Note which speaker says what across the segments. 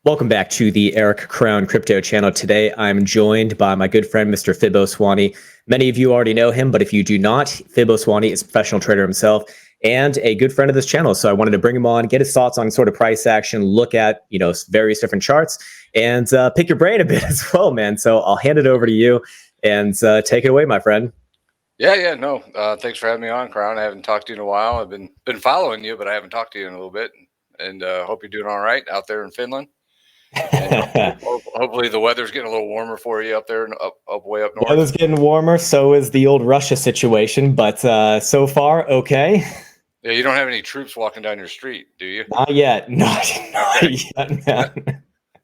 Speaker 1: Welcome back to the Eric Krown Crypto channel. Today, I'm joined by my good friend, Mr. FiboSwanny. Many of you already know him, but if you do not, FiboSwanny is a professional trader himself and a good friend of this channel. So I wanted to bring him on, get his thoughts on sort of price action, look at, various different charts, and pick your brain a bit as well, man. So I'll hand it over to you and take it away, my friend.
Speaker 2: No. Thanks for having me on, Krown. I haven't talked to you in a while. I've been following you, but I haven't talked to you in a little bit. And hope you're doing all right out there in Finland. And hopefully the weather's getting a little warmer for you up there and up way up north.
Speaker 1: Weather's getting warmer. So is the old Russia situation, but so far, okay.
Speaker 2: Yeah, you don't have any troops walking down your street, do you?
Speaker 1: Not yet. Not yet, man.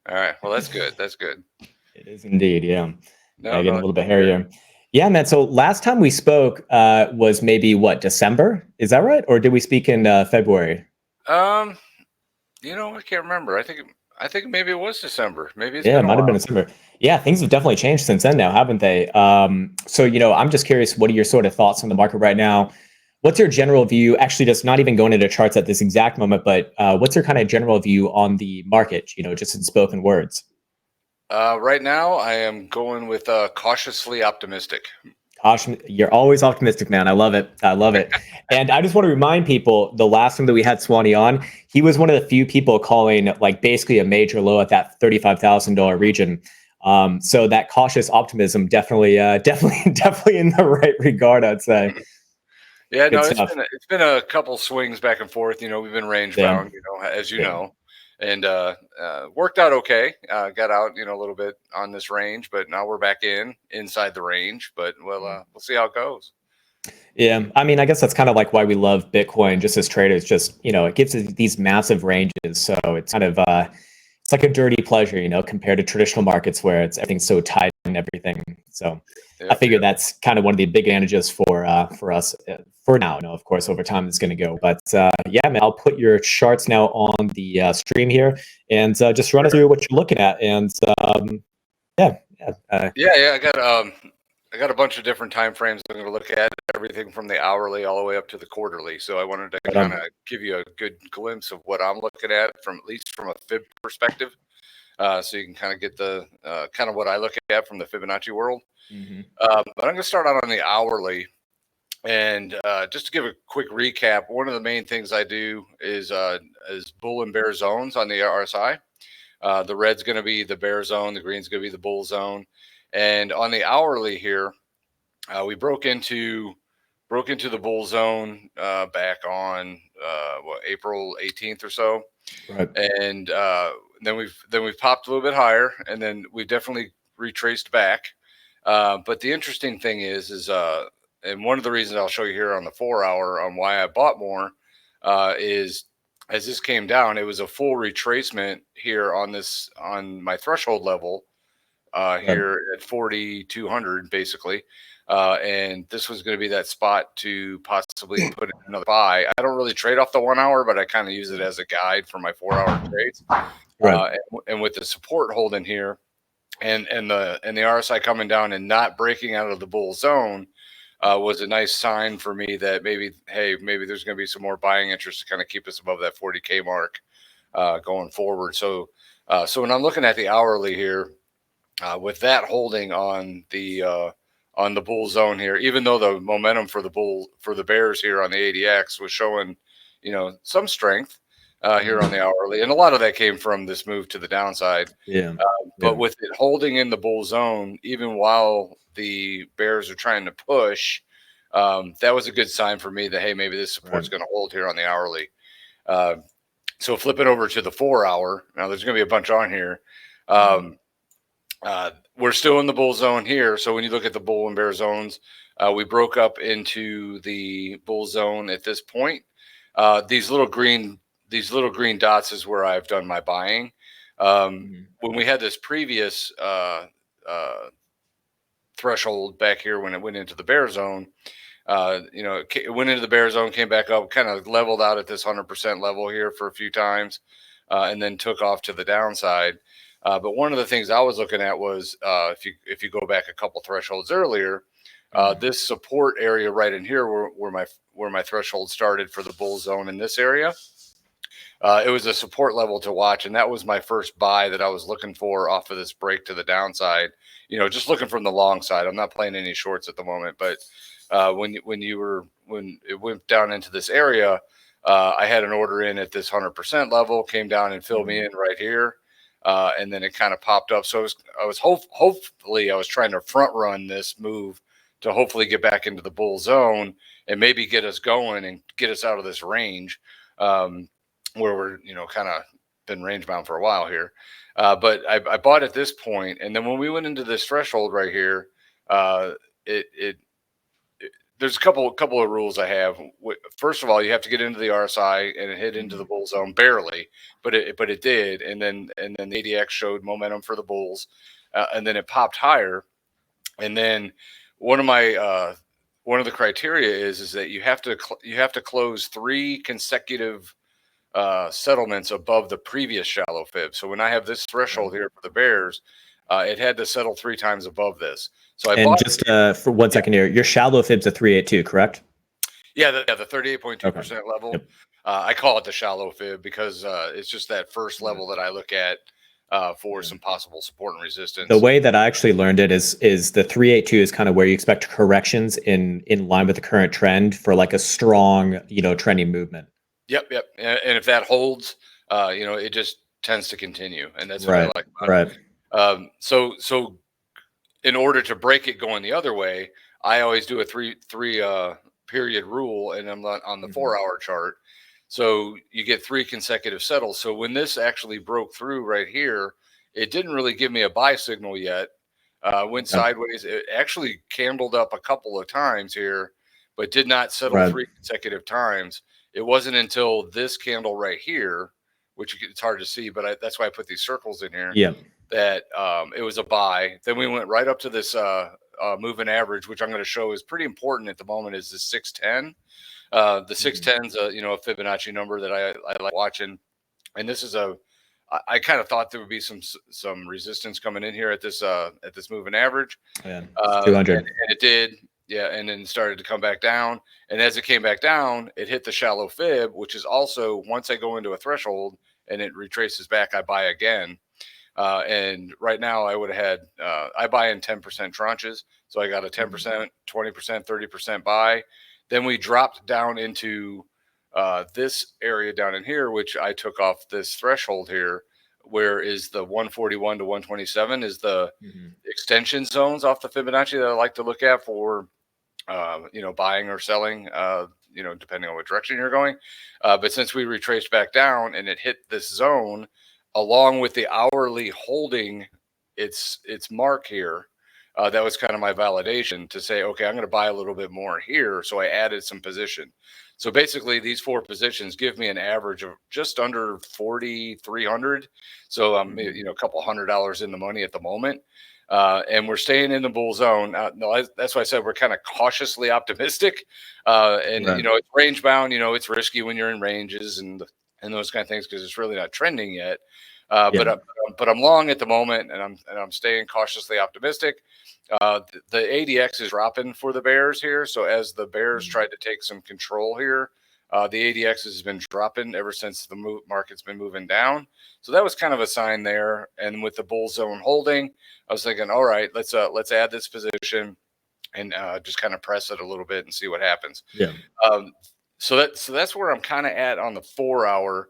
Speaker 2: All right. Well, that's good. That's good.
Speaker 1: It is indeed. Yeah. Getting a little bit hairier.
Speaker 2: Good.
Speaker 1: Yeah, man. So last time we spoke was maybe what, December? Is that right? Or did we speak in February?
Speaker 2: I can't remember. I think maybe it was December. Maybe it's
Speaker 1: it might have been December. Yeah, things have definitely changed since then now, haven't they? So, I'm just curious, what are your sort of thoughts on the market right now? What's your general view? Actually, just not even going into charts at this exact moment, but what's your kind of general view on the market, just in spoken words?
Speaker 2: Right now, I am going with cautiously optimistic.
Speaker 1: You're always optimistic, man. I love it. I love it. And I just want to remind people, the last time that we had Swanny on, he was one of the few people calling like basically a major low at that $35,000 region. So that cautious optimism definitely in the right regard, I'd say.
Speaker 2: Yeah, no, it's been a couple swings back and forth. We've been range bound, as you know. And worked out okay. Got out, a little bit on this range, but now we're back inside the range. But we'll see how it goes.
Speaker 1: Yeah, I mean, I guess that's kind of like why we love Bitcoin, just as traders. Just it gives us these massive ranges, so it's kind of it's like a dirty pleasure, compared to traditional markets where everything's so tight and everything. So I figure that's kind of one of the big advantages for us for now. Of course, over time it's going to go. But yeah, man, I'll put your charts now on the stream here and just run us through what you're looking at. And
Speaker 2: I got a bunch of different time frames I'm going to look at, everything from the hourly all the way up to the quarterly. So I wanted to kind of give you a good glimpse of what I'm looking at at least from a fib perspective. So you can kind of get the kind of what I look at from the Fibonacci world. But I'm going to start out on the hourly. And just to give a quick recap, one of the main things I do is bull and bear zones on the RSI. The red's going to be the bear zone. The green's going to be the bull zone. And on the hourly here, we broke into the bull zone back on April 18th or so.
Speaker 1: Right.
Speaker 2: And then we've popped a little bit higher, and then we definitely retraced back. But the interesting thing is and one of the reasons I'll show you here on the 4 hour on why I bought more is as this came down, it was a full retracement here on my threshold level here at 4,200 basically. And this was going to be that spot to possibly put in another buy. I don't really trade off the 1 hour, but I kind of use it as a guide for my 4 hour trades. Right. And with the support holding here and the RSI coming down and not breaking out of the bull zone, was a nice sign for me that maybe there's going to be some more buying interest to kind of keep us above that 40K mark going forward. So when I'm looking at the hourly here, with that holding on the bull zone here, even though the momentum for the bears here on the ADX was showing, some strength here on the hourly, and a lot of that came from this move to the downside. But with it holding in the bull zone, even while the bears are trying to push, that was a good sign for me that, hey, maybe this support's going to hold here on the hourly. So flipping over to the 4 hour, now there's going to be a bunch on here. We're still in the bull zone here. So when you look at the bull and bear zones, we broke up into the bull zone at this point. These little green dots is where I've done my buying. When we had this previous threshold back here, when it went into the bear zone, it went into the bear zone, came back up, kind of leveled out at this 100% level here for a few times, and then took off to the downside. But one of the things I was looking at was if you go back a couple thresholds earlier, this support area right in here where my threshold started for the bull zone in this area. it was a support level to watch, and that was my first buy that I was looking for off of this break to the downside. Just looking from the long side. I'm not playing any shorts at the moment, but when it went down into this area, I had an order in at this 100% level, came down and filled me in right here, and then it kind of popped up. So hopefully I was trying to front run this move to hopefully get back into the bull zone and maybe get us going and get us out of this range. Where we're, kind of been range bound for a while here. But I bought at this point, and then when we went into this threshold right here, there's a couple of rules I have. First of all, you have to get into the RSI, and it hit into the bull zone barely, but it did, and then the ADX showed momentum for the bulls, and then it popped higher, and then one of the criteria is that you have to close 3 consecutive settlements above the previous shallow fib. So when I have this threshold here for the bears, it had to settle 3 times above this. So I bought
Speaker 1: just for 1 second here, your shallow fib's a 382, correct?
Speaker 2: Yeah, the 38.2% level.
Speaker 1: Yep.
Speaker 2: I call it the shallow fib because it's just that first level that I look at for some possible support and resistance.
Speaker 1: The way that I actually learned it is the 382 is kind of where you expect corrections in line with the current trend for like a strong, trending movement.
Speaker 2: Yep. And if that holds, it just tends to continue, and that's what I like about it. So in order to break it going the other way, I always do a three period rule, and I'm on the 4-hour chart. So you get 3 consecutive settles. So when this actually broke through right here, it didn't really give me a buy signal yet. Went sideways. It actually candled up a couple of times here, but did not settle 3 consecutive times. It wasn't until this candle right here, which it's hard to see, but that's why I put these circles in here.
Speaker 1: Yeah. That
Speaker 2: it was a buy. Then we went right up to this moving average, which I'm going to show is pretty important at the moment, is the 610. The 610 is a Fibonacci number that I like watching, and this is I kind of thought there would be some resistance coming in here at this moving average.
Speaker 1: 200,
Speaker 2: and it did. Yeah, and then started to come back down. And as it came back down, it hit the shallow fib, which is also, once I go into a threshold and it retraces back, I buy again. And right now I would have had, I buy in 10% tranches. So I got a 10%, 20%, 30% buy. Then we dropped down into this area down in here, which I took off this threshold here, where is the 141 to 127 is the extension zones off the Fibonacci that I like to look at for, buying or selling, depending on what direction you're going. But since we retraced back down and it hit this zone, along with the hourly holding its mark here, that was kind of my validation to say, okay, I'm going to buy a little bit more here. So I added some position. So basically these 4 positions give me an average of just under 4,300. So I'm, a couple $100 in the money at the moment. And we're staying in the bull zone. That's why I said we're kind of cautiously optimistic. It's range bound. It's risky when you're in ranges and those kind of things because it's really not trending yet. But I'm long at the moment, and I'm staying cautiously optimistic. The ADX is dropping for the bears here. So as the bears tried to take some control here, the ADX has been dropping ever since the market's been moving down. So that was kind of a sign there. And with the bull zone holding, I was thinking, all right, let's add this position and just kind of press it a little bit and see what happens.
Speaker 1: Yeah.
Speaker 2: So that's where I'm kind of at on the 4-hour.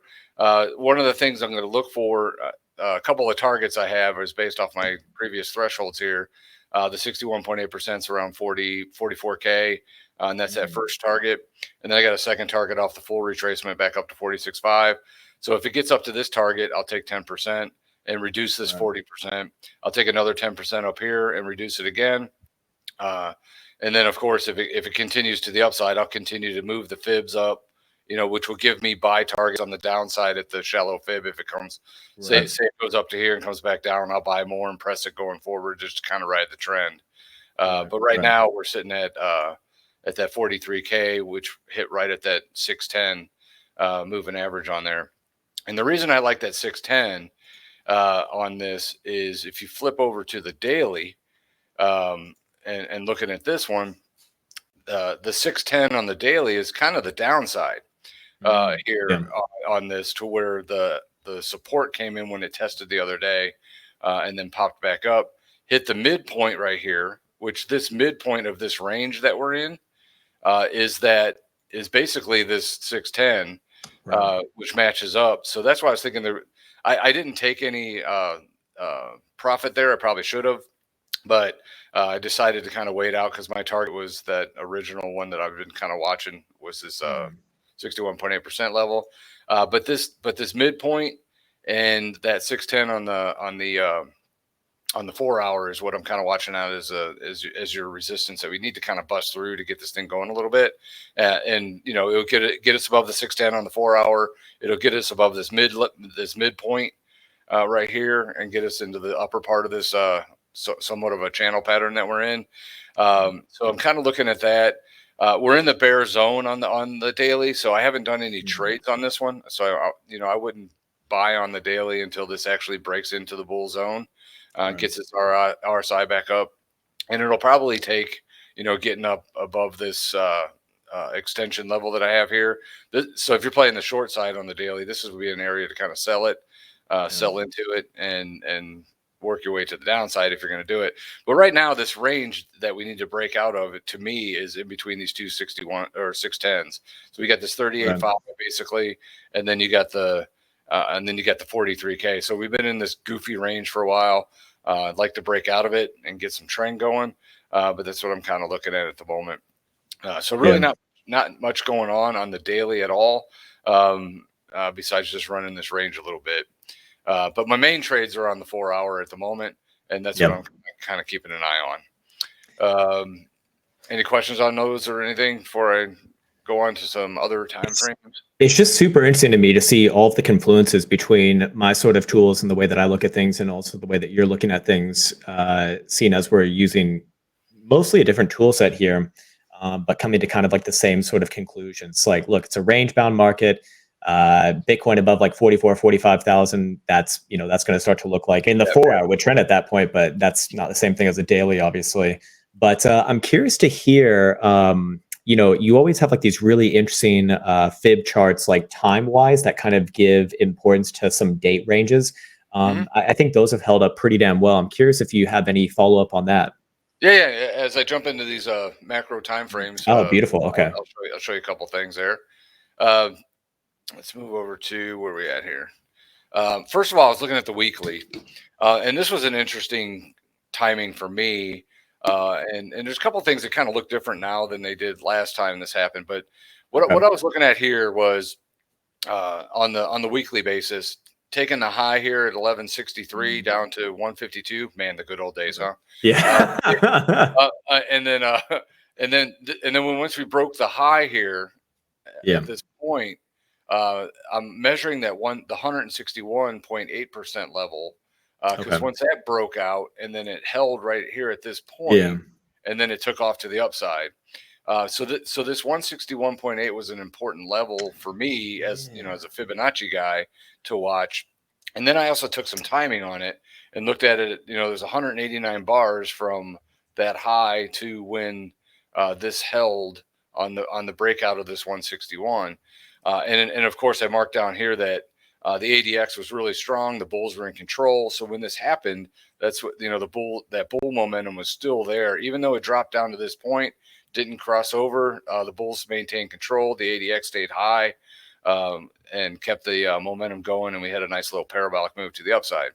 Speaker 2: One of the things I'm going to look for, a couple of targets I have is based off my previous thresholds here. The 61.8% is around 44K. And that's that first target. And then I got a second target off the full retracement back up to 46.5. So if it gets up to this target, I'll take 10% and reduce this 40%. I'll take another 10% up here and reduce it again. And then, of course, if it continues to the upside, I'll continue to move the fibs up, which will give me buy targets on the downside at the shallow fib. If it comes, say it goes up to here and comes back down, I'll buy more and press it going forward just to kind of ride the trend. But right now we're sitting at that 43K, which hit right at that 610 moving average on there. And the reason I like that 610 on this is if you flip over to the daily and looking at this one, the 610 on the daily is kind of the downside. here on this, to where the support came in when it tested the other day, and then popped back up, hit the midpoint right here, which this midpoint of this range that we're in is basically this 610, which matches up. So that's why I was thinking there. I didn't take any profit there. I probably should have, but I decided to kind of wait out because my target was that original one that I've been kind of watching, was this 61.8% level. But this midpoint and that 610 on the 4 hour is what I'm kind of watching out as your resistance that we need to kind of bust through to get this thing going a little bit. And it'll get us above the 610 on the 4 hour. It'll get us above this midpoint right here, and get us into the upper part of this somewhat of a channel pattern that we're in. So I'm kind of looking at that. We're in the bear zone on the daily, so I haven't done any trades on this one. So I wouldn't buy on the daily until this actually breaks into the bull zone, gets its RSI back up, and it'll probably take getting up above this extension level that I have here. So if you're playing the short side on the daily, this would be an area to kind of sell it, sell into it, and work your way to the downside if you're going to do it. But right now, this range that we need to break out of, it to me, is in between these two 61 or 610s. So we got this 38.5 basically, and then you got the 43K. So we've been in this goofy range for a while. I'd like to break out of it and get some trend going, but that's what I'm kind of looking at the moment. So really not much going on the daily at all, besides just running this range a little bit. But my main trades are on the 4 hour at the moment, and that's what I'm kind of keeping an eye on. Any questions on those or anything before I go on to some other time frames?
Speaker 1: It's just super interesting to me to see all of the confluences between my sort of tools and the way that I look at things, and also the way that you're looking at things, seeing as we're using mostly a different tool set here, but coming to kind of like the same sort of conclusions. Like, look, it's a range bound market. Bitcoin above like 45,000, that's going to start to look like in the 4 hour would trend at that point, but that's not the same thing as a daily, obviously. But I'm curious to hear, you always have like these really interesting fib charts, like time wise, that kind of give importance to some date ranges. I think those have held up pretty damn well. I'm curious if you have any follow up on that.
Speaker 2: Yeah. As I jump into these macro time frames,
Speaker 1: oh, beautiful. Okay,
Speaker 2: I'll show you a couple things there. Let's move over to where we at here. First of all, I was looking at the weekly, and this was an interesting timing for me. And there's a couple of things that kind of look different now than they did last time this happened. But what I was looking at here was on the weekly basis, taking the high here at 1163 down to 152. Man, the good old days, huh?
Speaker 1: Yeah.
Speaker 2: And then once we broke the high here at this point, I'm measuring the 161.8% level, because once that broke out, and then it held right here at this point, and then it took off to the upside. So this 161.8 was an important level for me as as a Fibonacci guy to watch. And then I also took some timing on it and looked at it. There's 189 bars from that high to when this held on the breakout of this 161. And of course, I marked down here that the ADX was really strong. The bulls were in control. So when this happened, that's what that bull momentum was still there, even though it dropped down to this point, didn't cross over. The bulls maintained control. The ADX stayed high and kept the momentum going, and we had a nice little parabolic move to the upside,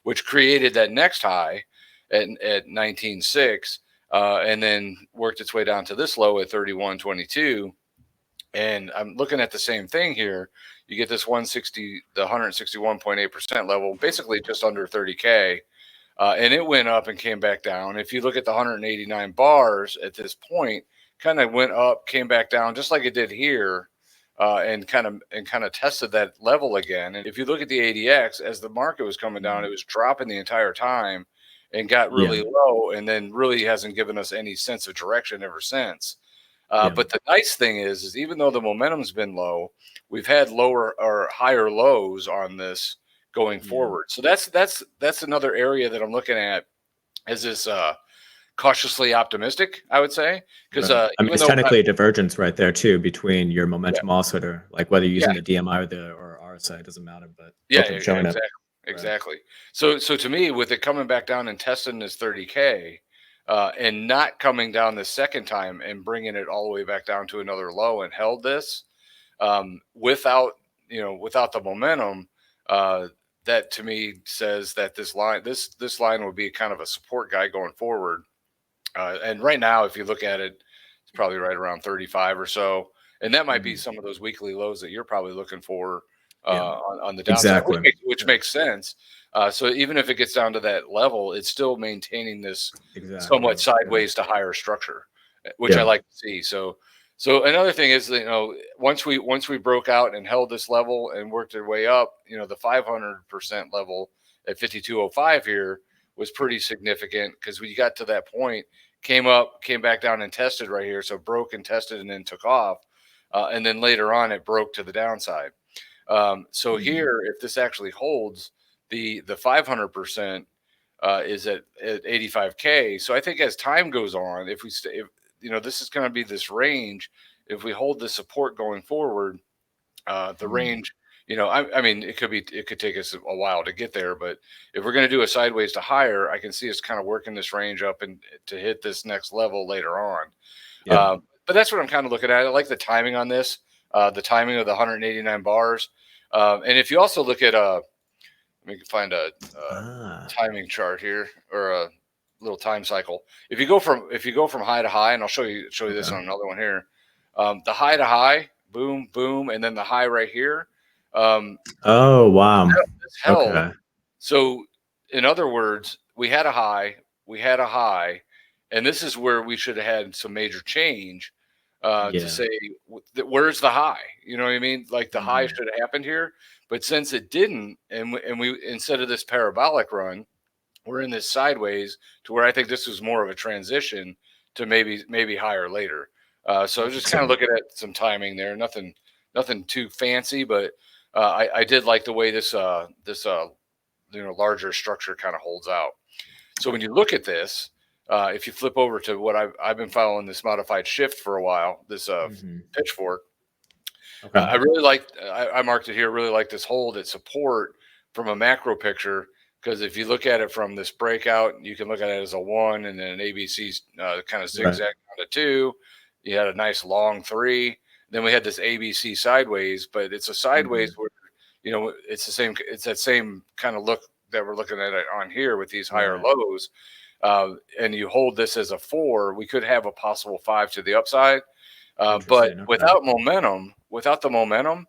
Speaker 2: which created that next high at 19.6, and then worked its way down to this low at 31.22. And I'm looking at the same thing here. You get this 161.8% level, basically just under 30K. And it went up and came back down. If you look at the 189 bars at this point, kind of went up, came back down, just like it did here, and kind of tested that level again. And if you look at the ADX, as the market was coming down, it was dropping the entire time and got really low, and then really hasn't given us any sense of direction ever since. But the nice thing is even though the momentum's been low, we've had lower or higher lows on this going forward. So that's another area that I'm looking at as this cautiously optimistic, I would say, because
Speaker 1: Right. I mean,
Speaker 2: even
Speaker 1: it's
Speaker 2: though
Speaker 1: technically a divergence right there too between your
Speaker 2: yeah,
Speaker 1: momentum oscillator, like whether you're
Speaker 2: yeah,
Speaker 1: using the DMI or RSI, it doesn't matter, but
Speaker 2: yeah,
Speaker 1: both of them showing it.
Speaker 2: exactly,
Speaker 1: Right.
Speaker 2: exactly. So to me, with it coming back down and testing this 30K, and not coming down the second time and bringing it all the way back down to another low and held this, without without the momentum, that to me says that this line will be kind of a support guy going forward. And right now, if you look at it, it's probably right around 35 or so, and that might be
Speaker 1: Mhm.
Speaker 2: some of those weekly lows that you're probably looking for
Speaker 1: Yeah,
Speaker 2: on the downside,
Speaker 1: exactly.
Speaker 2: which
Speaker 1: Yeah,
Speaker 2: makes sense. So even if it gets down to that level, it's still maintaining this
Speaker 1: exactly.
Speaker 2: somewhat
Speaker 1: Yeah.
Speaker 2: sideways to higher structure, which I
Speaker 1: Yeah.
Speaker 2: like to see. So another thing is that, once we broke out and held this level and worked our way up, the 500% level at 5205 here was pretty significant, because we got to that point, came back down and tested right here. So broke and tested and then took off. And then later on, it broke to the downside. So
Speaker 1: Mhm.
Speaker 2: here, if this actually holds, the 500% is at 85K. So I think as time goes on, if we stay, if, this is going to be this range. If we hold the support going forward, the
Speaker 1: Mhm.
Speaker 2: range, I mean, it could take us a while to get there, but if we're going to do a sideways to higher, I can see us kind of working this range up and to hit this next level later on.
Speaker 1: Yep.
Speaker 2: But that's what I'm kind of looking at. I like the timing on this, the timing of the 189 bars. And if you also look at, let me find a
Speaker 1: Ah,
Speaker 2: timing chart here, or a little time cycle. If you go from high to high, and I'll show you this
Speaker 1: okay.
Speaker 2: on another one here. The high to high, boom, boom, and then the high right here. Um,
Speaker 1: Oh, wow.
Speaker 2: this held.
Speaker 1: Okay.
Speaker 2: So, in other words, we had a high, and this is where we should have had some major change, to
Speaker 1: Yeah.
Speaker 2: say, where's the high? You know what I mean? Like, the high
Speaker 1: Mhm.
Speaker 2: should have happened here, but since it didn't, and we instead of this parabolic run, we're in this sideways, to where I think this was more of a transition to maybe higher later. So just kind of
Speaker 1: Interesting.
Speaker 2: looking at some timing there, nothing too fancy, but I did like the way this larger structure kind of holds out. So when you look at this, if you flip over to what I've been following, this modified shift for a while, this
Speaker 1: Mhm.
Speaker 2: pitchfork,
Speaker 1: Okay.
Speaker 2: I really like. I marked it here. Really like this hold at support from a macro picture, because if you look at it from this breakout, you can look at it as a one, and then an ABC kind of
Speaker 1: Right.
Speaker 2: zigzag down to two. You had a nice long three. Then we had this ABC sideways, but it's a sideways
Speaker 1: Mhm.
Speaker 2: where it's the same. It's that same kind of look that we're looking at it on here with these higher
Speaker 1: Right.
Speaker 2: lows. And you hold this as a four, we could have a possible five to the upside. But
Speaker 1: Interesting. Okay.
Speaker 2: without the momentum,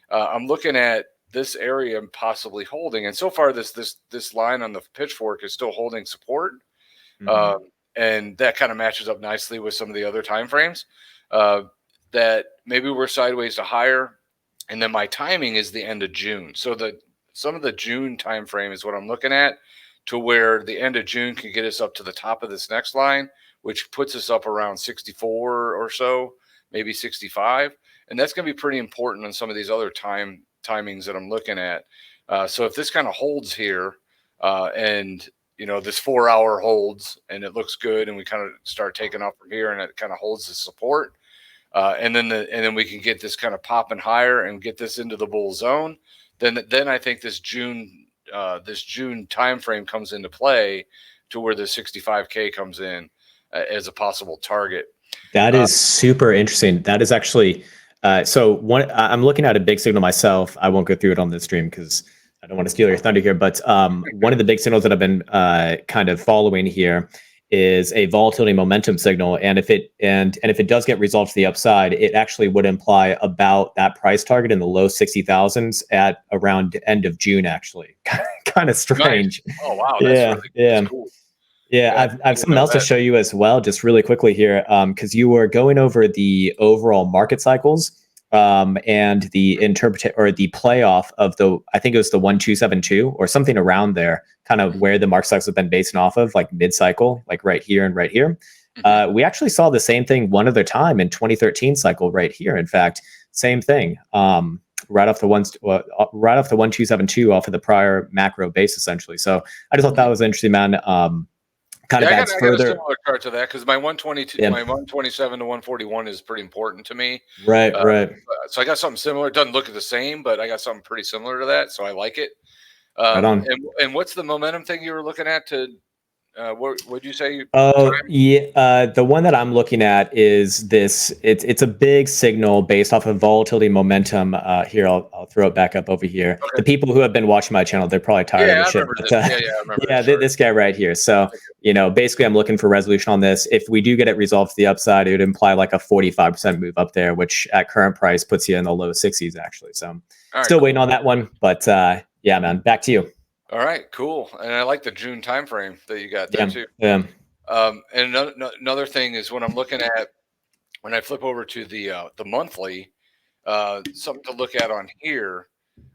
Speaker 2: I'm looking at this area and possibly holding. And so far, this line on the pitchfork is still holding support,
Speaker 1: Mhm.
Speaker 2: um, and that kind of matches up nicely with some of the other time frames. Uh, that maybe we're sideways to higher, and then my timing is the end of June. So some of the June time frame is what I'm looking at, to where the end of June can get us up to the top of this next line, which puts us up around 64 or so, maybe 65, and that's going to be pretty important on some of these other timings that I'm looking at. So if this kind of holds here, and this 4 hour holds and it looks good, and we kind of start taking off from here, and it kind of holds the support, and then we can get this kind of popping higher and get this into the bull zone. Then I think this June time frame comes into play, to where the 65K comes in as a possible target.
Speaker 1: That
Speaker 2: Uh,
Speaker 1: is super interesting. That is actually so one. I'm looking at a big signal myself. I won't go through it on this stream because I don't want to steal your thunder here. But one of the big signals that I've been kind of following here is a volatility momentum signal, and if it does get resolved to the upside, it actually would imply about that price target in the low 60,000s at around end of June. Actually, kind of
Speaker 2: nice.
Speaker 1: strange.
Speaker 2: Oh wow,
Speaker 1: Yeah,
Speaker 2: that's
Speaker 1: yeah.
Speaker 2: cool.
Speaker 1: Yeah,
Speaker 2: Yeah,
Speaker 1: I
Speaker 2: I
Speaker 1: have
Speaker 2: didn't
Speaker 1: something
Speaker 2: know
Speaker 1: else to
Speaker 2: that.
Speaker 1: show you as well, just really quickly here, because you were going over the overall market cycles and the interpret or the playoff of I think it was the 1272 or something around there, kind of where the market cycles have been based off of, like mid-cycle, like right here and right here.
Speaker 2: Mhm.
Speaker 1: We actually saw the same thing one other time in 2013 cycle right here. In fact, same thing. Right off the 1272 off of the prior macro base, essentially. So I just thought that
Speaker 2: Mhm.
Speaker 1: was interesting, man. kind of adds
Speaker 2: I got a
Speaker 1: further.
Speaker 2: similar chart to that because my 122,
Speaker 1: Yeah.
Speaker 2: my 127 to 141 is pretty important to me.
Speaker 1: Right, right.
Speaker 2: So I got something similar. It doesn't look the same, but I got something pretty similar to that. So I like it.
Speaker 1: Right on.
Speaker 2: And what's the momentum thing you were looking at to, what would you say?
Speaker 1: Oh, yeah. The one that I'm looking at is this. It's a big signal based off of volatility momentum. Here, I'll throw it back up over here.
Speaker 2: Okay.
Speaker 1: The people who have been watching my channel, they're probably tired of
Speaker 2: Yeah,
Speaker 1: this
Speaker 2: I
Speaker 1: shit.
Speaker 2: remember
Speaker 1: But,
Speaker 2: this. Yeah, I remember
Speaker 1: yeah,
Speaker 2: this.
Speaker 1: this guy right here. So, basically, I'm looking for resolution on this. If we do get it resolved to the upside, it would imply like a 45% move up there, which at current price puts you in the low 60s, actually. So, still waiting on that one. But yeah, man, back to you.
Speaker 2: All right, cool. And I like the June time frame that you got there too.
Speaker 1: Yeah.
Speaker 2: And another thing is when I'm looking at when I flip over to the monthly, something to look at on here.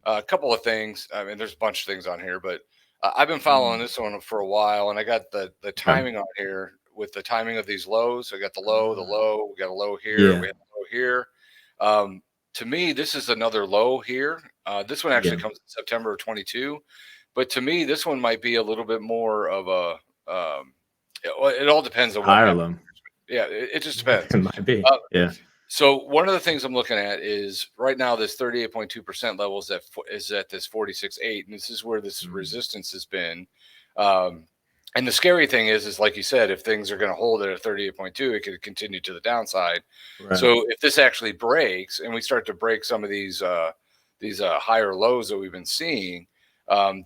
Speaker 2: A couple of things. I mean, there's a bunch of things on here, but I've been following this one for a while, and I got the timing on here with the timing of these lows. I got the low, we got a low here, we have a low here. To me, this is another low here. This one actually comes in September of 22, but to me, this one might be a little bit more of a. It all depends on what happens. Yeah, it just depends.
Speaker 1: It might be. Yeah.
Speaker 2: So one of the things I'm looking at is right now this 38.2% level is at this 46.8, and this is where this resistance has been. And the scary thing is like you said, if things are going to hold it at 38.2, it could continue to the downside. Right. So if this actually breaks and we start to break some of these higher lows that we've been seeing,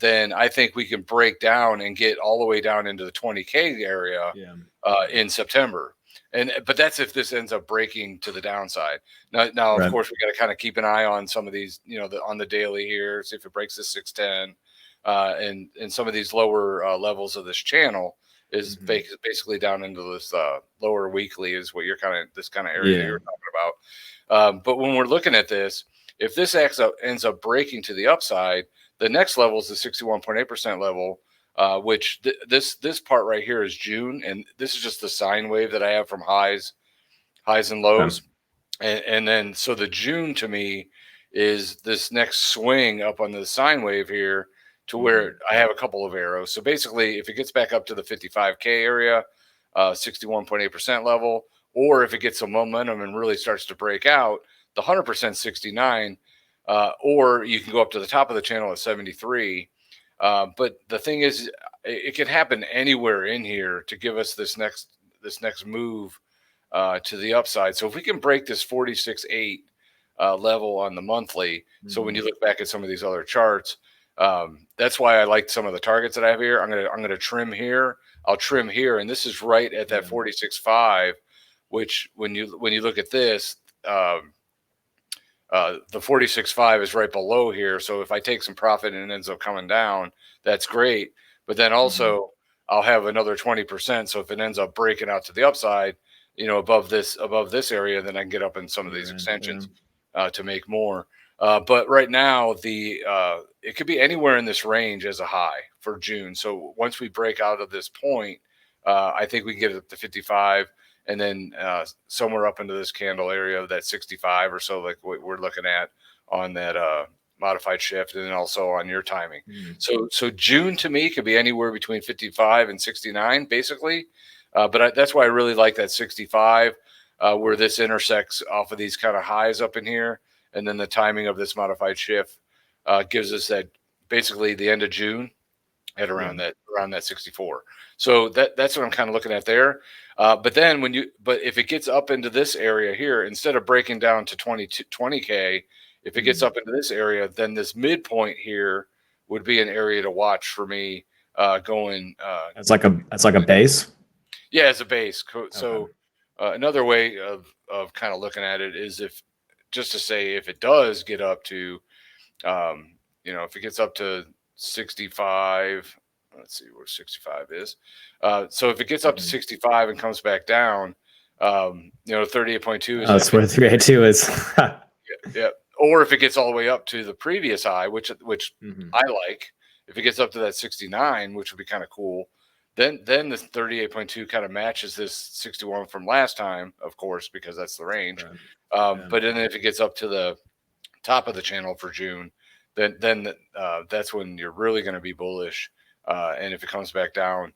Speaker 2: then I think we can break down and get all the way down into the 20K area in September. But that's if this ends up breaking to the downside. Now of course, we got to kind of keep an eye on some of these, on the daily here, see if it breaks the 610, and some of these lower levels of this channel is basically down into this lower weekly is what you're this kind of area that you're talking about. But when we're looking at this, if this ends up breaking to the upside, the next level is the 61.8% level. Which this part right here is June, and this is just the sine wave that I have from highs and lows, and then so the June to me is this next swing up on the sine wave here to where I have a couple of arrows. So basically, if it gets back up to the 55K area, 61.8% level, or if it gets some momentum and really starts to break out, the 100% 69, or you can go up to the top of the channel at 73. But the thing is, it can happen anywhere in here to give us this next move to the upside. So if we can break this 46.8 level on the monthly, so when you look back at some of these other charts, that's why I like some of the targets that I have here. I'm gonna trim here. I'll trim here, and this is right at that 46.5, which when you look at this. The 46.5 is right below here. So if I take some profit and it ends up coming down, that's great. But then also I'll have another 20%. So if it ends up breaking out to the upside, above this area, then I can get up in some of these extensions to make more. But right now, it could be anywhere in this range as a high for June. So once we break out of this point, I think we can get it up to 55. And then somewhere up into this candle area of that 65 or so, like what we're looking at on that modified shift, and then also on your timing. So June to me could be anywhere between 55 and 69, basically. But that's why I really like that 65, where this intersects off of these kind of highs up in here, and then the timing of this modified shift gives us that basically the end of June at around that 64. So that's what I'm kind of looking at there. But then if it gets up into this area here, instead of breaking down to 20K, if it gets up into this area, then this midpoint here would be an area to watch for me going.
Speaker 1: That's like a base.
Speaker 2: Yeah, as a base. So another way of kind of looking at it is if it does get up to, if it gets up to 65. Let's see where 65 is. So if it gets up to 65 and comes back down, 38.2 is.
Speaker 1: That's where 382 is.
Speaker 2: Yeah. Or if it gets all the way up to the previous high, which I like, if it gets up to that 69, which would be kind of cool, then the 38.2 kind of matches this 61 from last time, of course, because that's the range. But then if it gets up to the top of the channel for June, then that's when you're really going to be bullish. And if it comes back down,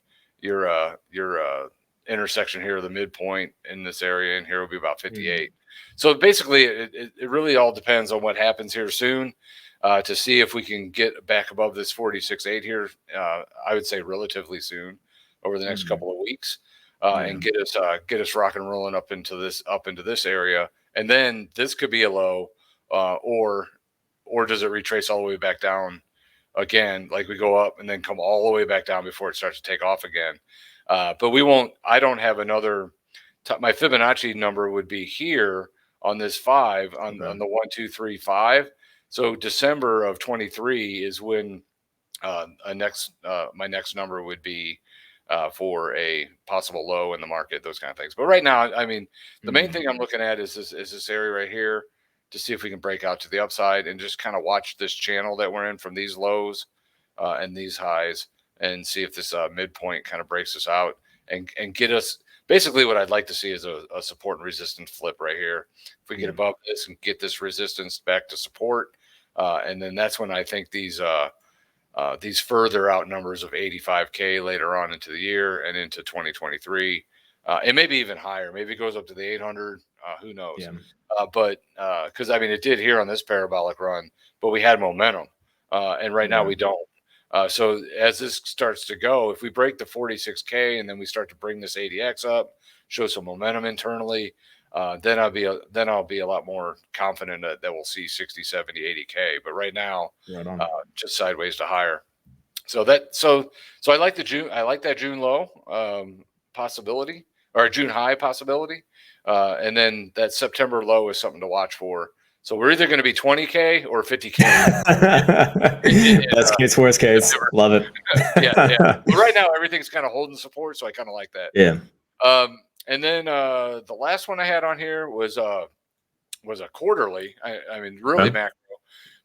Speaker 2: intersection here, the midpoint in this area, and here will be about 58. So basically, it really all depends on what happens here soon to see if we can get back above this 46.8 here. I would say relatively soon, over the next couple of weeks, and get us rock and rolling up into this area, and then this could be a low, or does it retrace all the way back down again, like we go up and then come all the way back down before it starts to take off again. But we won't. I don't have another. My Fibonacci number would be here on this 5 on the 1, 2, 3, 5. So December of 23 is when my next number would be for a possible low in the market, those kind of things. But right now, I mean, the main thing I'm looking at is this area right here, to see if we can break out to the upside and just kind of watch this channel that we're in from these lows and these highs, and see if this midpoint kind of breaks us out and get us. Basically, what I'd like to see is a support and resistance flip right here. If we get above this and get this resistance back to support, and then that's when I think these further out numbers of 85K later on into the year and into 2023, and maybe even higher. Maybe it goes up to the 800. Who knows?
Speaker 1: Yeah.
Speaker 2: But because I mean, it did here on this parabolic run, but we had momentum, and right now we don't. So as this starts to go, if we break the 46K and then we start to bring this ADX up, show some momentum internally, then I'll be a lot more confident that we'll see 60, 70, 80K. But right now, just sideways to higher. So I like the June. I like that June low possibility, or a June high possibility, and then that September low is something to watch for. So we're either going to be 20K or 50K.
Speaker 1: Best case, worst case. Love it.
Speaker 2: yeah. But right now, everything's kind of holding support, so I kind of like that.
Speaker 1: Yeah.
Speaker 2: And then the last one I had on here was a quarterly. I mean, really macro.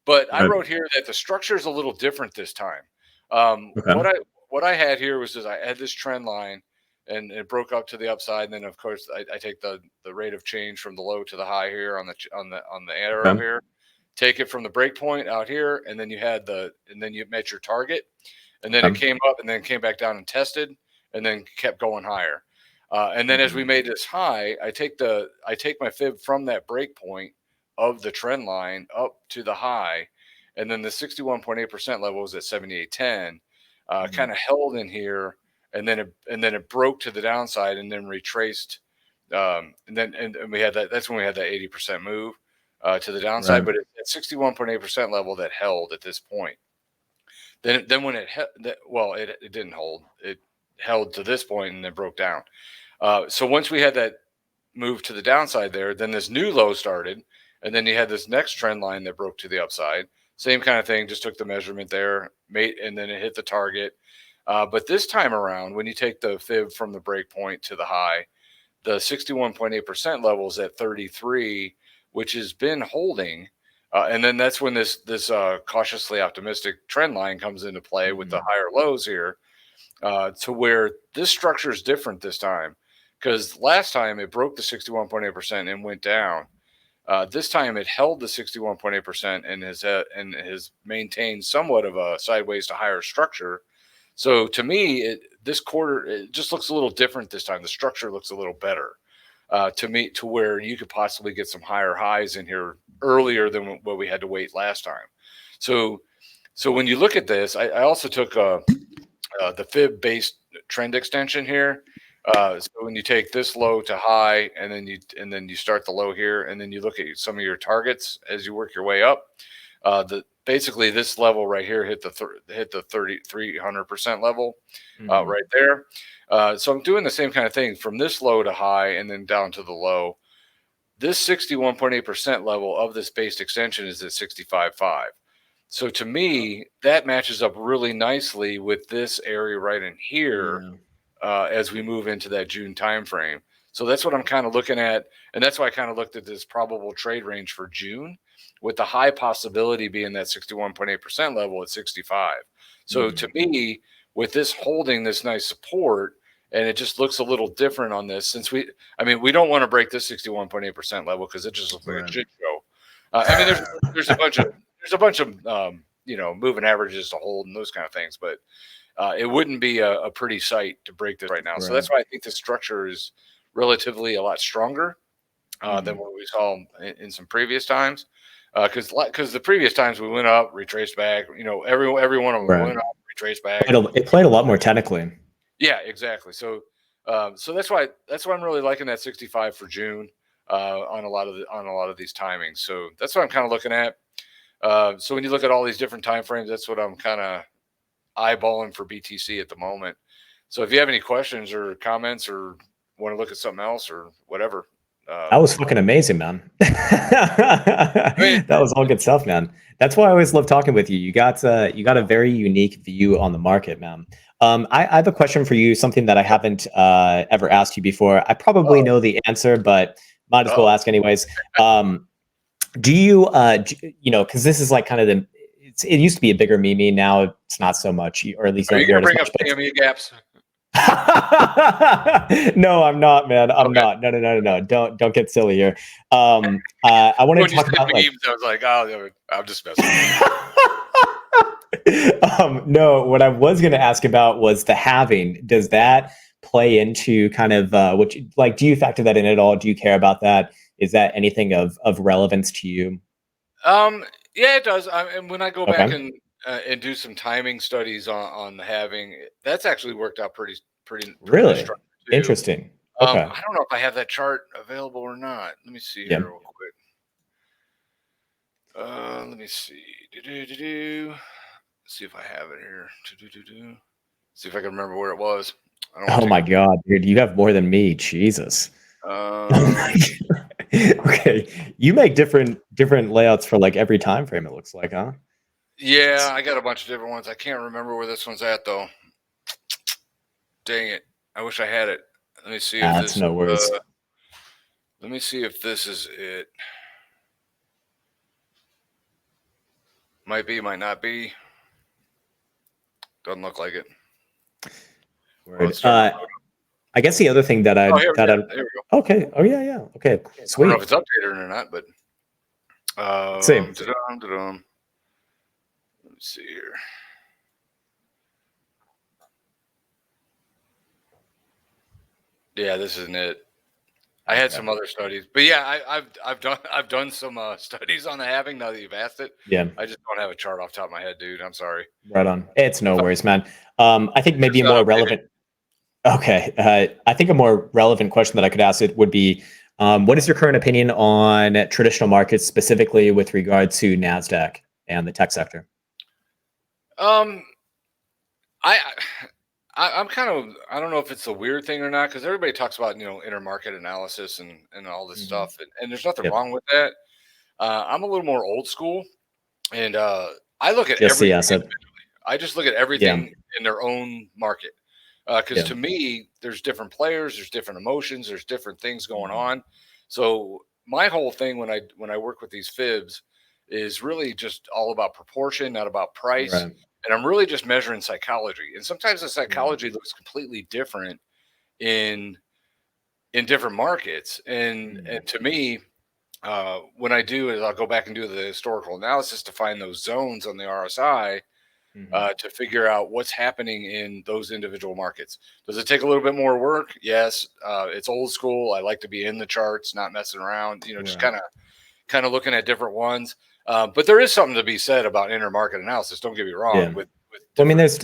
Speaker 2: But I wrote here that the structure is a little different this time. What I had here was I had this trend line, and it broke up to the upside. And then of course I take the rate of change from the low to the high here on the arrow here, take it from the break point out here, and then you met your target, and then it came up and then came back down and tested, and then kept going higher. And then as we made this high, I take my fib from that break point of the trend line up to the high, and then the 61.8% level was at 78.10, kind of held in here. And then it broke to the downside and then retraced. And we had that. That's when we had that 80% move to the downside. But at 61.8% level, that held at this point. Then when it didn't hold. It held to this point and then broke down. So once we had that move to the downside there, then this new low started, and then you had this next trend line that broke to the upside. Same kind of thing. Just took the measurement there, and then it hit the target. But this time around, when you take the fib from the break point to the high, the 61.8% level is at 33, which has been holding. And then that's when this cautiously optimistic trend line comes into play with the higher lows here, to where this structure is different this time. Because last time it broke the 61.8% and went down. This time it held the 61.8% and has maintained somewhat of a sideways to higher structure. So to me, this quarter, it just looks a little different this time. The structure looks a little better to me, to where you could possibly get some higher highs in here earlier than what we had to wait last time. So when you look at this, I also took the fib based trend extension here. So when you take this low to high, and then you start the low here, and then you look at some of your targets as you work your way up. Basically this level right here hit the 300% level right there. So I'm doing the same kind of thing from this low to high and then down to the low. This 61.8% level of this based extension is at 65.5. So to me, that matches up really nicely with this area right in here as we move into that June timeframe. So that's what I'm kind of looking at. And that's why I kind of looked at this probable trade range for June, with the high possibility being that 61.8% level at 65. So to me, with this holding this nice support, and it just looks a little different on this, since we don't want to break this 61.8% level because it just looks like a shit show. I mean, there's a bunch of moving averages to hold and those kind of things, but it wouldn't be a pretty sight to break this right now. So that's why I think the structure is relatively a lot stronger than what we saw in some previous times. Because the previous times we went up, retraced back, every one of them went up, retraced back.
Speaker 1: It played a lot more technically.
Speaker 2: Yeah, exactly. So that's why I'm really liking that 65 for June on a lot of these timings. So that's what I'm kind of looking at. So when you look at all these different time frames, that's what I'm kind of eyeballing for BTC at the moment. So if you have any questions or comments or want to look at something else or whatever.
Speaker 1: That was fucking amazing, man. That was all good stuff, man. That's why I always love talking with you. You got a very unique view on the market, man. I have a question for you, something that I haven't ever asked you before. I probably know the answer, but might as well ask anyways. Do you, because this is like kind of it used to be a bigger meme. Now it's not so much, or at least
Speaker 2: Are you going to bring
Speaker 1: much,
Speaker 2: up CME gaps?
Speaker 1: No, I'm not, man. I'm not. No. Don't get silly here. I wanted to talk about
Speaker 2: memes, I was like, oh, I'm just messing.
Speaker 1: No, what I was going to ask about was the halving. Does that play into kind of do you factor that in at all? Do you care about that? Is that anything of relevance to you?
Speaker 2: Yeah, it does. And when I go back and do some timing studies on the halving, that's actually worked out pretty
Speaker 1: really interesting. Okay.
Speaker 2: I don't know if I have that chart available or not. Let me see here real quick. Let me see. See if I have it here. See if I can remember where it was.
Speaker 1: Oh my God, dude, you have more than me. Jesus. Okay, you make different layouts for like every time frame. It looks like, huh?
Speaker 2: Yeah, I got a bunch of different ones. I can't remember where this one's at though. Dang it! I wish I had it. Let me see.
Speaker 1: That's no worries.
Speaker 2: Let me see if this is it. Might be, might not be. Doesn't look like it.
Speaker 1: I guess the other thing that
Speaker 2: here we go.
Speaker 1: Okay. Oh yeah. Okay. Sweet.
Speaker 2: I don't know if it's updated or not, but
Speaker 1: same.
Speaker 2: Let me see here. Yeah, this isn't it. I had some other studies, but yeah, I've done some studies on the halving. Now that you've asked it,
Speaker 1: yeah,
Speaker 2: I just don't have a chart off the top of my head, dude. I'm sorry.
Speaker 1: Right on. It's no worries, man. I think maybe a more relevant. Okay, I think a more relevant question that I could ask it would be, what is your current opinion on traditional markets, specifically with regard to NASDAQ and the tech sector?
Speaker 2: I'm kind of, I don't know if it's a weird thing or not, because everybody talks about, intermarket analysis and all this stuff. And there's nothing wrong with that. I'm a little more old school, and I look at everything individually. I just look at everything in their own market. Because to me, there's different players, there's different emotions, there's different things going on. So my whole thing when I work with these fibs is really just all about proportion, not about price.
Speaker 1: Right.
Speaker 2: And I'm really just measuring psychology. And sometimes the psychology looks completely different in different markets. And to me, when I do is I'll go back and do the historical analysis to find those zones on the RSI to figure out what's happening in those individual markets. Does it take a little bit more work? Yes. It's old school. I like to be in the charts, not messing around, just kind of looking at different ones. But there is something to be said about intermarket analysis. Don't get me wrong.
Speaker 1: I mean, there's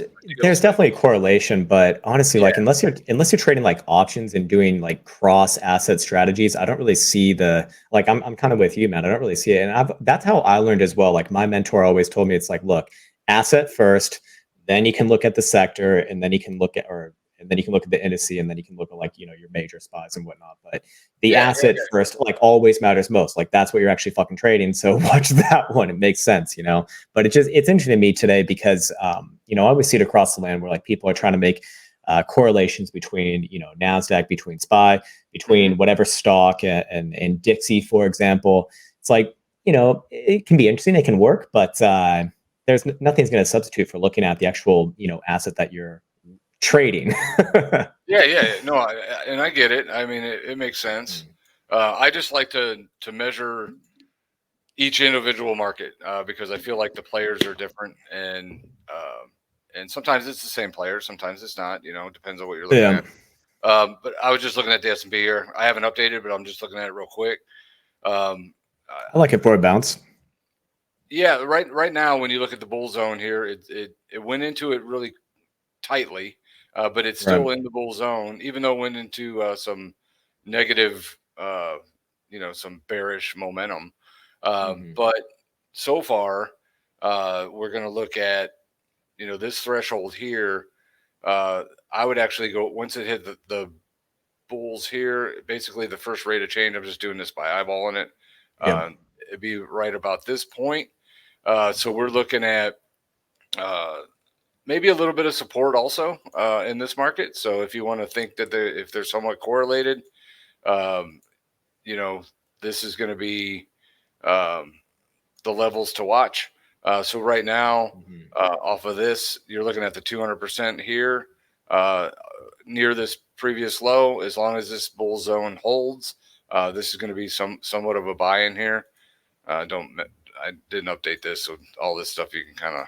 Speaker 1: definitely a correlation, but honestly, like unless you're trading like options and doing like cross asset strategies, I don't really see I'm kind of with you, man. I don't really see it, and that's how I learned as well. Like my mentor always told me, it's like, look, asset first, then you can look at the sector, and then you can look at the indice, and then you can look at your major spies and whatnot. But the asset first, always matters most. Like that's what you're actually fucking trading. So watch that one. It makes sense, But it's interesting to me today because I always see it across the land where people are trying to make correlations between NASDAQ, between SPY, between whatever stock and Dixie, for example. It's it can be interesting, it can work, but there's nothing's going to substitute for looking at the actual asset that you're trading.
Speaker 2: No, and I get it. I mean, it makes sense. I just like to measure each individual market because I feel like the players are different, and and sometimes it's the same player, sometimes it's not. You know, it depends on what you're looking at. But I was just looking at the S&P here. I haven't updated, but I'm just looking at it real quick.
Speaker 1: I like it for a bounce.
Speaker 2: Yeah, right now when you look at the bull zone here, it went into it really tightly, but it's still in the bull zone, even though it went into some negative, some bearish momentum. But so far, we're going to look at, this threshold here. I would actually go once it hit the bulls here. Basically, the first rate of change. I'm just doing this by eyeballing it. It'd be right about this point. So we're looking at maybe a little bit of support also in this market. So if you want to think that if they're somewhat correlated, this is going to be the levels to watch. So right now, off of this, you're looking at the 200% here near this previous low. As long as this bull zone holds, this is going to be somewhat of a buy-in here. I didn't update this, so all this stuff you can kind of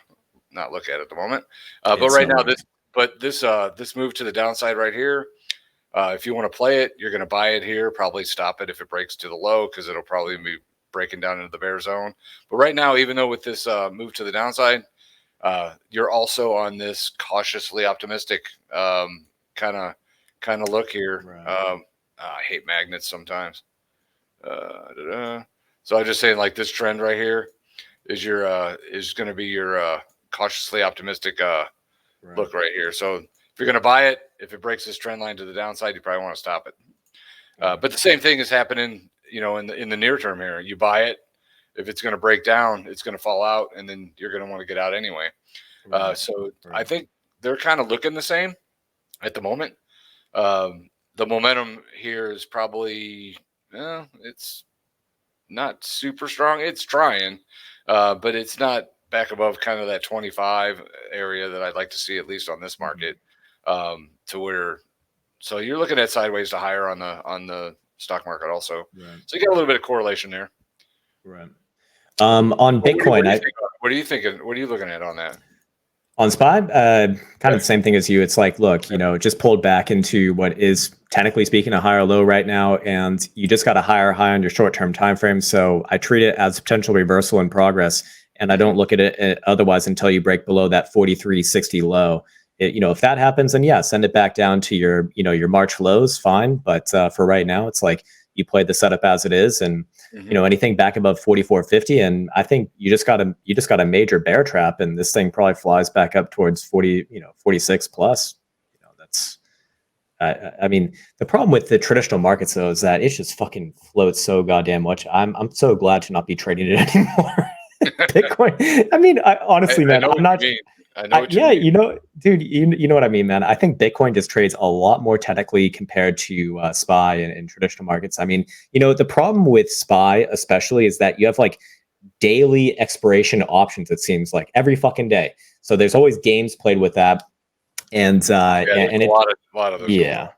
Speaker 2: not look at the moment. But right now, this move to the downside right here. If you want to play it, you're going to buy it here. Probably stop it if it breaks to the low because it'll probably be breaking down into the bear zone. But right now, even though with this move to the downside, you're also on this cautiously optimistic kind of look here. I hate magnets sometimes. So I'm just saying, like, this trend right here is going to be your cautiously optimistic look right here. So if you're going to buy it, if it breaks this trend line to the downside, you probably want to stop it. But the same thing is happening, in the near term here. You buy it. If it's going to break down, it's going to fall out, and then you're going to want to get out anyway. I think they're kind of looking the same at the moment. The momentum here is probably, it's not super strong. It's trying, but it's not back above kind of that 25 area that I'd like to see, at least on this market, to where. So you're looking at sideways to higher on the stock market also. So you got a little bit of correlation there.
Speaker 1: On Bitcoin,
Speaker 2: what are you thinking? What are you looking at on that?
Speaker 1: On SPY, kind of the same thing as you. It's like, look, just pulled back into what is technically speaking a higher low right now, and you just got a higher high on your short-term time frame. So I treat it as potential reversal in progress, and I don't look at it otherwise until you break below that 43.60 low. If that happens, then yeah, send it back down to your March lows, fine. But for right now, it's like you play the setup as it is, and anything back above 44.50, and I think you just got a major bear trap, and this thing probably flies back up towards 46 plus. That's I mean, the problem with the traditional markets though is that it just fucking floats so goddamn much. I'm so glad to not be trading it anymore. Bitcoin. I mean, honestly, man, I'm not.
Speaker 2: I know what you mean.
Speaker 1: Dude, you know what I mean, man. I think Bitcoin just trades a lot more technically compared to SPY and traditional markets. I mean, the problem with SPY especially is that you have like daily expiration options, it seems like every fucking day. So there's always games played with that. And and
Speaker 2: a lot of those.
Speaker 1: Yeah,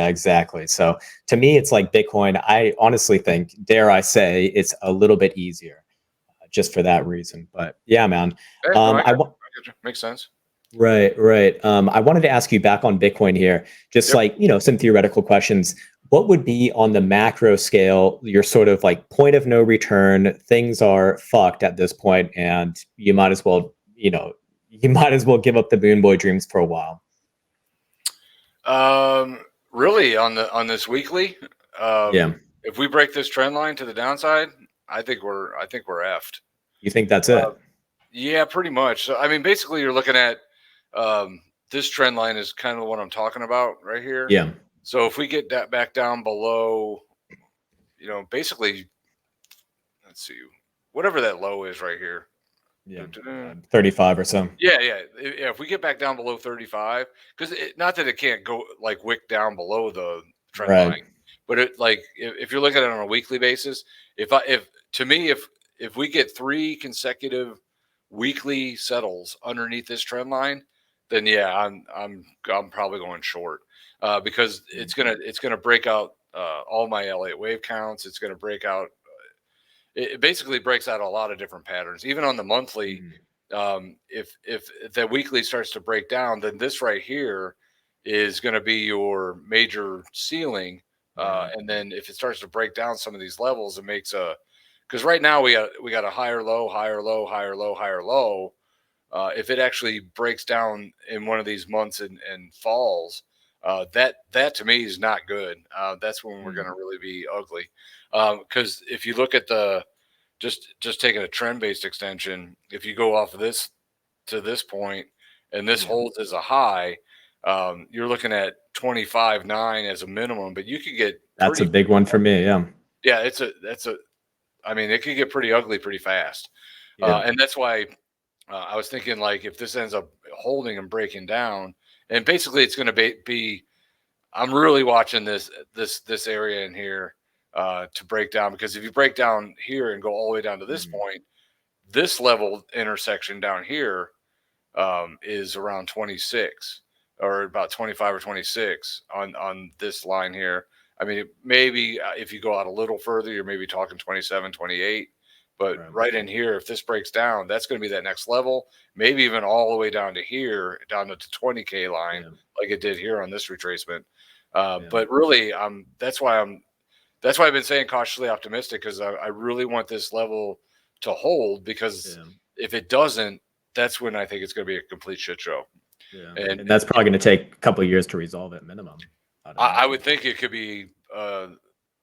Speaker 1: exactly. So to me, it's like Bitcoin. I honestly think, dare I say, it's a little bit easier just for that reason. But yeah, man.
Speaker 2: Makes sense.
Speaker 1: Right. I wanted to ask you back on Bitcoin here, just like, some theoretical questions. What would be on the macro scale, your sort of like point of no return, things are fucked at this point, and you might as well, give up the Moon Boy dreams for a while?
Speaker 2: Really on this weekly, if we break this trend line to the downside, I think we're effed.
Speaker 1: You think that's it?
Speaker 2: Yeah, pretty much. So, I mean, basically, you're looking at this trend line is kind of what I'm talking about right here.
Speaker 1: Yeah.
Speaker 2: So if we get that back down below, basically, let's see, whatever that low is right here.
Speaker 1: Yeah, 35 or so.
Speaker 2: Yeah. If we get back down below 35, because not that it can't go like wick down below the trend line, but it like if you're looking at it on a weekly basis, if we get 3 consecutive weekly settles underneath this trend line, then yeah, I'm probably going short because it's gonna break out all my L8 wave counts. It's gonna break out. It basically breaks out a lot of different patterns. Even on the monthly, if that weekly starts to break down, then this right here is going to be your major ceiling. And then if it starts to break down some of these levels, it makes a, because right now we got a higher low, higher low, higher low, higher low. If it actually breaks down in one of these months and falls, that to me is not good. That's when we're going to really be ugly. Because if you look at the just taking a trend based extension, if you go off of this to this point and this holds as a high, you're looking at 25.9 as a minimum, but you could get
Speaker 1: that's a big one for me. Yeah.
Speaker 2: Yeah, I mean, it could get pretty ugly pretty fast. And that's why I was thinking, like, if this ends up holding and breaking down, and basically it's going to be, I'm really watching this area in here to break down, because if you break down here and go all the way down to this point, this level intersection down here is around 26 or about 25 or 26 on this line here. I mean, maybe if you go out a little further, you're maybe talking 27, 28. But right in here, if this breaks down, that's going to be that next level, maybe even all the way down to here, down to the 20K line, like it did here on this retracement. But really, that's why I've been saying cautiously optimistic, because I really want this level to hold, because if it doesn't, that's when I think it's going to be a complete shit show.
Speaker 1: Yeah. And that's probably going to take a couple of years to resolve at minimum.
Speaker 2: I would think it could be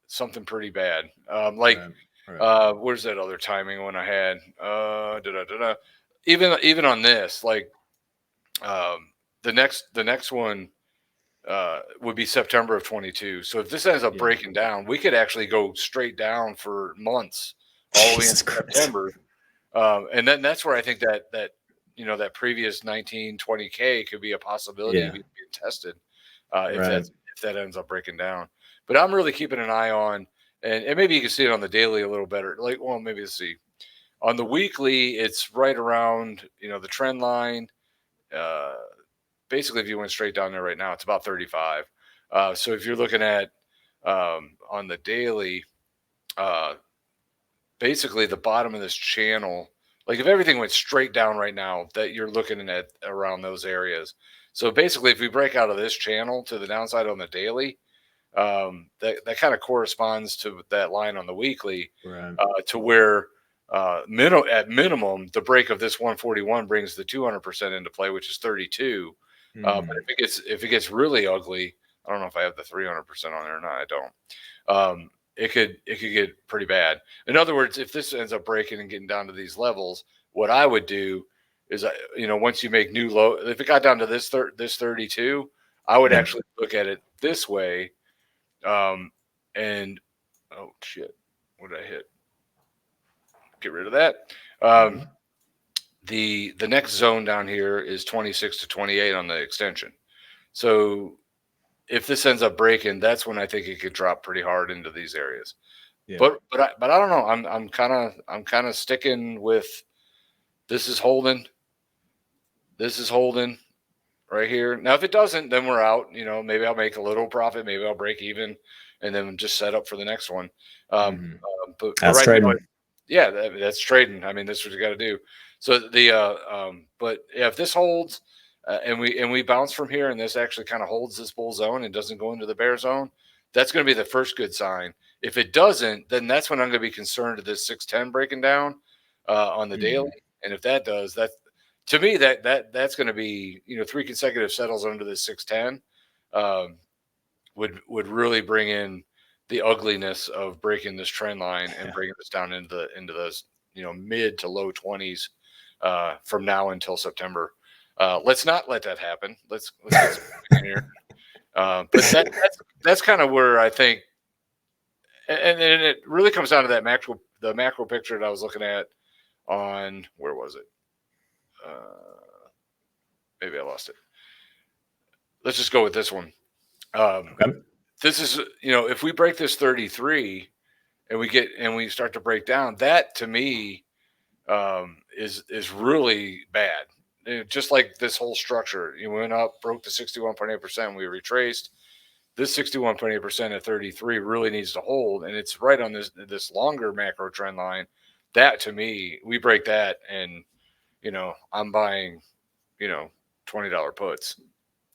Speaker 2: something pretty bad. Where's that other timing one I had? Even on this, like the next one would be September of 22. So if this ends up breaking down, we could actually go straight down for months all the way into September. And then that's where I think that that previous 19-20K could be a possibility of being tested if that ends up breaking down. But I'm really keeping an eye on, and maybe you can see it on the daily a little better. Like, well, maybe let's see. On the weekly, it's right around the trend line. Basically, if you went straight down there right now, it's about 35. So if you're looking at on the daily, basically the bottom of this channel, like if everything went straight down right now, that you're looking at around those areas. So basically, if we break out of this channel to the downside on the daily, that kind of corresponds to that line on the weekly, to where at minimum the break of this 141 brings the 200% into play, which is 32. But if it gets really ugly, I don't know if I have the 300% on there or not. I don't. It could get pretty bad. In other words, if this ends up breaking and getting down to these levels, what I would do is, once you make new low, if it got down to this 32, I would actually look at it this way. And oh shit, what did I hit? Get rid of that. The next zone down here is 26 to 28 on the extension. So if this ends up breaking, that's when I think it could drop pretty hard into these areas. But I don't know. I'm kind of sticking with this is holding. This is holding right here. Now, if it doesn't, then we're out. Maybe I'll make a little profit. Maybe I'll break even, and then just set up for the next one. But
Speaker 1: that's
Speaker 2: right
Speaker 1: trading.
Speaker 2: Now, that's trading. I mean, that's what you got to do. So but if this holds and we bounce from here, and this actually kind of holds this bull zone and doesn't go into the bear zone, that's going to be the first good sign. If it doesn't, then that's when I'm going to be concerned of this 610 breaking down on the daily. And if that does, that to me that's going to be 3 consecutive settles under this 610 would really bring in the ugliness of breaking this trend line and bringing this down into those mid to low 20s from now until September. Let's not let that happen. Let's get some here. But that's kind of where I think, and it really comes down to that the macro picture that I was looking at on, where was it? Maybe I lost it. Let's just go with this one. This is, if we break this 33 and we start to break down, that to me is really bad. Just like this whole structure, you went up, broke the 61.8%, we retraced. This 61.8% at 33 really needs to hold, and it's right on this longer macro trend line. That to me, we break that, and I'm buying, $20 puts.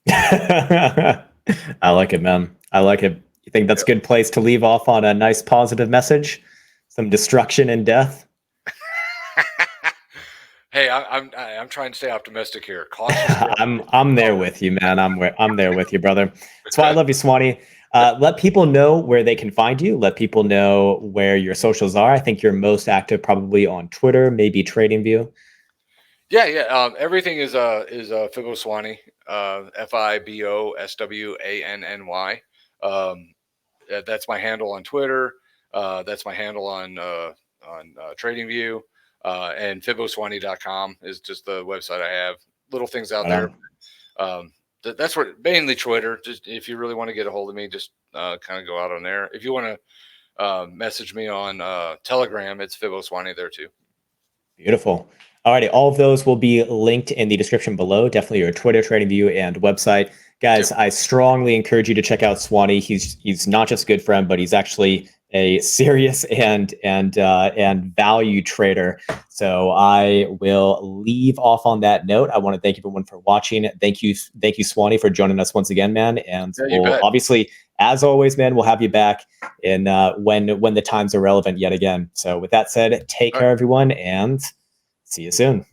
Speaker 1: I like it, man. I like it. You think that's a good place to leave off on a nice positive message? Some destruction and death.
Speaker 2: Hey, I'm trying to stay optimistic here. Cautious.
Speaker 1: I'm there with you, man. I'm there with you, brother. That's why I love you, Swanny. Let people know where they can find you. Let people know where your socials are. I think you're most active probably on Twitter, maybe TradingView.
Speaker 2: Yeah. Everything is FiboSwanny, FiboSwanny. That's my handle on Twitter. That's my handle on TradingView. And FiboSwanny.com is just the website I have. Little things out there. That's what, mainly Twitter. Just if you really want to get a hold of me, just kind of go out on there. If you want to message me on Telegram, it's FiboSwanny there too.
Speaker 1: Beautiful. Alrighty, all of those will be linked in the description below. Definitely your Twitter, TradingView, and website. Guys, I strongly encourage you to check out Swanny. He's not just a good friend, but he's actually a serious and value trader. So I will leave off on that note. I want to thank everyone for watching. Thank you, Swanny, for joining us once again, man. And we'll obviously, as always, man, we'll have you back in when the times are relevant yet again. So with that said, take care, everyone, and see you soon.